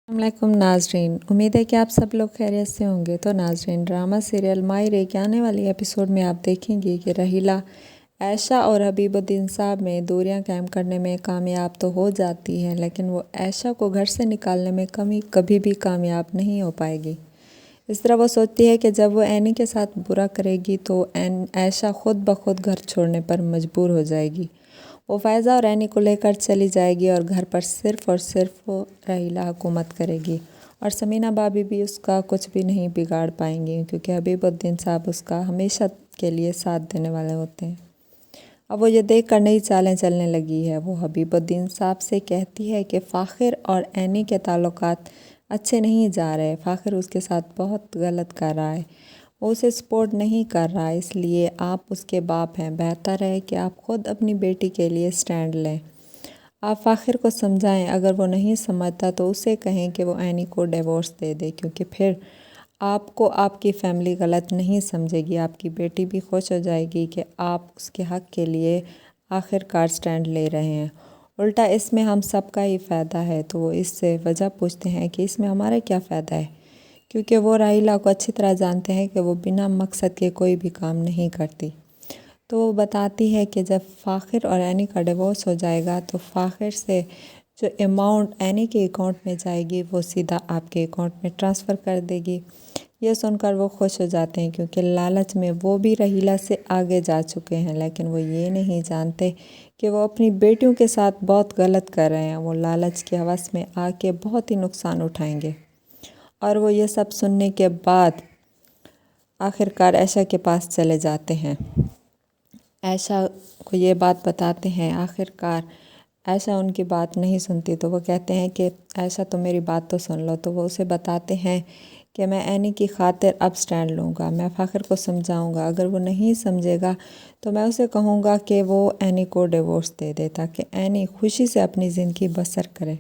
अस्सलामुअलैकुम नाजरीन, उम्मीद है कि आप सब लोग खैरियत से होंगे। तो नाजरीन, ड्रामा सीरियल माई रे के आने वाली एपिसोड में आप देखेंगे कि रहीला ऐशा और हबीबुद्दीन साहब में दूरियां कायम करने में कामयाब तो हो जाती है, लेकिन वो ऐशा को घर से निकालने में कभी भी कामयाब नहीं हो पाएगी। इस तरह वो सोचती है कि जब वो एनी के साथ बुरा करेगी तो ऐशा खुद ब खुद घर छोड़ने पर मजबूर हो जाएगी। वो फ़ायज़ा और एनी को लेकर चली जाएगी और घर पर सिर्फ़ और सिर्फ रहीला हुकूमत करेगी और समीना भाभी भी उसका कुछ भी नहीं बिगाड़ पाएंगी, क्योंकि हबीबुद्दीन साहब उसका हमेशा के लिए साथ देने वाले होते हैं। अब वो ये देख कर नई चालें चलने लगी है। वो हबीबुद्दीन साहब से कहती है कि फ़ाखिर और एनी के ताल्लुकात अच्छे नहीं जा रहे। फ़ाखिर उसके साथ बहुत गलत कर रहा है, वो उसे सपोर्ट नहीं कर रहा, इसलिए आप उसके बाप हैं, बेहतर है कि आप ख़ुद अपनी बेटी के लिए स्टैंड लें। आप फ़ाखिर को समझाएं, अगर वो नहीं समझता तो उसे कहें कि वो एनी को डिवोर्स दे दे, क्योंकि फिर आपको आपकी फ़ैमिली गलत नहीं समझेगी। आपकी बेटी भी खुश हो जाएगी कि आप उसके हक़ के लिए आखिरकार स्टैंड ले रहे हैं। उल्टा इसमें हम सबका ही फ़ायदा है। तो वो इससे वजह पूछते हैं कि इसमें हमारा क्या फ़ायदा है, क्योंकि वो राहिला को अच्छी तरह जानते हैं कि वो बिना मकसद के कोई भी काम नहीं करती। तो वो बताती है कि जब फ़ाखिर और एनी का डिवोर्स हो जाएगा तो फ़ाखिर से जो अमाउंट एनी के अकाउंट में जाएगी वो सीधा आपके अकाउंट में ट्रांसफ़र कर देगी। ये सुनकर वो खुश हो जाते हैं, क्योंकि लालच में वो भी रहीला से आगे जा चुके हैं, लेकिन वो ये नहीं जानते कि वो अपनी बेटियों के साथ बहुत गलत कर रहे हैं। वो लालच की हवस में आके बहुत ही नुकसान उठाएंगे। और वो ये सब सुनने के बाद आखिरकार ऐशा के पास चले जाते हैं, ऐशा को ये बात बताते हैं। आखिरकार ऐशा उनकी बात नहीं सुनती, तो वो कहते हैं कि ऐशा तो मेरी बात तो सुन लो। तो वो उसे बताते हैं कि मैं एनी की खातिर अब स्टैंड लूँगा, मैं फ़ाखिर को समझाऊँगा, अगर वो नहीं समझेगा तो मैं उसे कहूँगा कि वो एनी को डिवोर्स दे दे, ताकि एनी खुशी से अपनी ज़िंदगी बसर करे।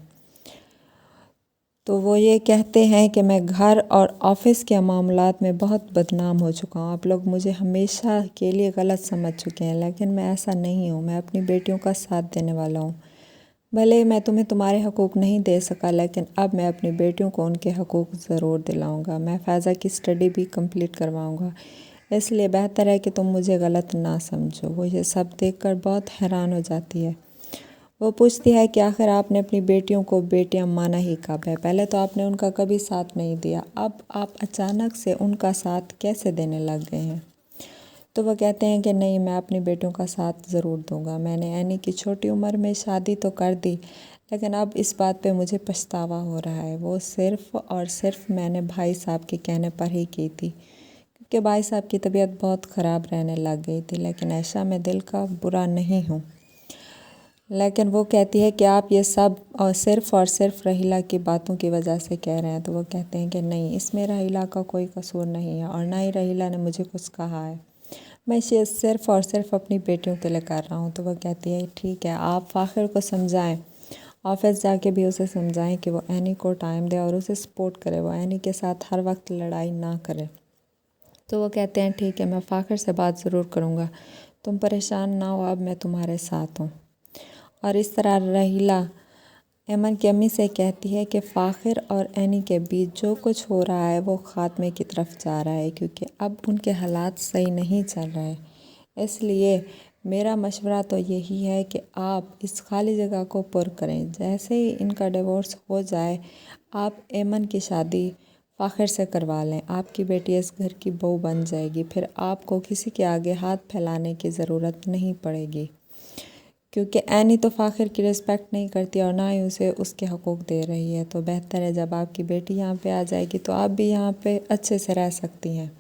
तो वो ये कहते हैं कि मैं घर और ऑफ़िस के मामलात में बहुत बदनाम हो चुका हूँ। आप लोग मुझे हमेशा के लिए गलत समझ चुके हैं, लेकिन मैं ऐसा नहीं हूँ। मैं अपनी बेटियों का साथ देने वाला हूँ। भले मैं तुम्हें तुम्हारे हकूक़ नहीं दे सका, लेकिन अब मैं अपनी बेटियों को उनके हकूक़ ज़रूर दिलाऊँगा। मैं फ़ायज़ा की स्टडी भी कंप्लीट करवाऊँगा, इसलिए बेहतर है कि तुम मुझे गलत ना समझो। वो ये सब देखकर बहुत हैरान हो जाती है। वो पूछती है कि आखिर आपने अपनी बेटियों को बेटियां माना ही कब है? पहले तो आपने उनका कभी साथ नहीं दिया, अब आप अचानक से उनका साथ कैसे देने लग गए हैं? तो वो कहते हैं कि नहीं, मैं अपनी बेटियों का साथ ज़रूर दूंगा। मैंने एनी की छोटी उम्र में शादी तो कर दी, लेकिन अब इस बात पे मुझे पछतावा हो रहा है। वो सिर्फ़ और सिर्फ मैंने भाई साहब के कहने पर ही की थी, क्योंकि भाई साहब की तबीयत बहुत ख़राब रहने लग गई थी। लेकिन ऐशा मैं दिल का बुरा नहीं हूँ। लेकिन वो कहती है कि आप ये सब और सिर्फ़ रहीला की बातों की वजह से कह रहे हैं। तो वो कहते हैं कि नहीं, इसमें रहीला का कोई कसूर नहीं है और ना ही रहीला ने मुझे कुछ कहा है। मैं ये सिर्फ़ और सिर्फ अपनी बेटियों के लिए कर रहा हूँ। तो वो कहती है ठीक है, आप फ़ाखिर को समझाएं, ऑफ़िस जाके भी उसे समझाएं कि वो एनी को टाइम दे और उसे सपोर्ट करे, वो एनी के साथ हर वक्त लड़ाई ना करे। तो वो कहते हैं ठीक है, मैं फ़ाखिर से बात ज़रूर करूँगा, तुम परेशान ना हो, अब मैं तुम्हारे साथ हूँ। और इस तरह रहीला एमन की अम्मी से कहती है कि फ़ाखिर और एनी के बीच जो कुछ हो रहा है वो ख़ात्मे की तरफ जा रहा है, क्योंकि अब उनके हालात सही नहीं चल रहे। इसलिए मेरा मशवरा तो यही है कि आप इस खाली जगह को पुर करें। जैसे ही इनका डिवोर्स हो जाए, आप एमन की शादी फ़ाखिर से करवा लें। आपकी बेटी इस घर की बहू बन जाएगी, फिर आपको किसी के आगे हाथ फैलाने की ज़रूरत नहीं पड़ेगी, क्योंकि एनी तो फ़ाखिर की रिस्पेक्ट नहीं करती और ना ही उसे उसके हकूक़ दे रही है। तो बेहतर है जब आपकी बेटी यहाँ पे आ जाएगी तो आप भी यहाँ पे अच्छे से रह सकती हैं।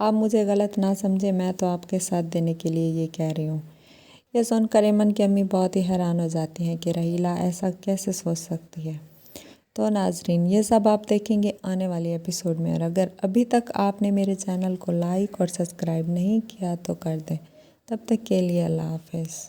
आप मुझे गलत ना समझें, मैं तो आपके साथ देने के लिए ये कह रही हूँ। यह सुनकर एमन की अम्मी बहुत ही हैरान हो जाती हैं कि रहीला ऐसा कैसे सोच सकती है। तो नाजरीन, ये सब आप देखेंगे आने वाली एपिसोड में। और अगर अभी तक आपने मेरे चैनल को लाइक और सब्सक्राइब नहीं किया तो कर दें। तब तक के लिए अल्लाह हाफ़िज़।